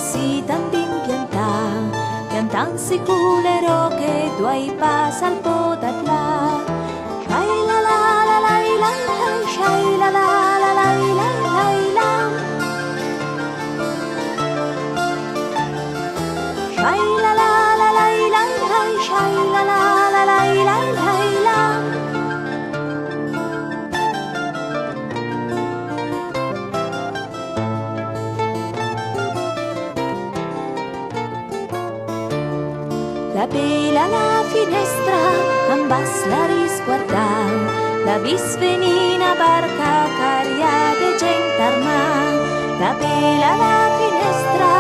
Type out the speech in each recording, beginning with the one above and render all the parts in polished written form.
si tambien piantan si culero che duai pas al podatla. Shai la la la la la la, shai la la la la la la la. Shai la la la la la la, shai la la la la la la. La vela alla finestra, ambas la risguardam, la vis venina barca caria de gent armà. La vela alla finestra,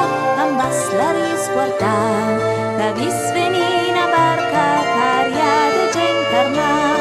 ambas la risguardam, la vis venina barca caria de gent armà.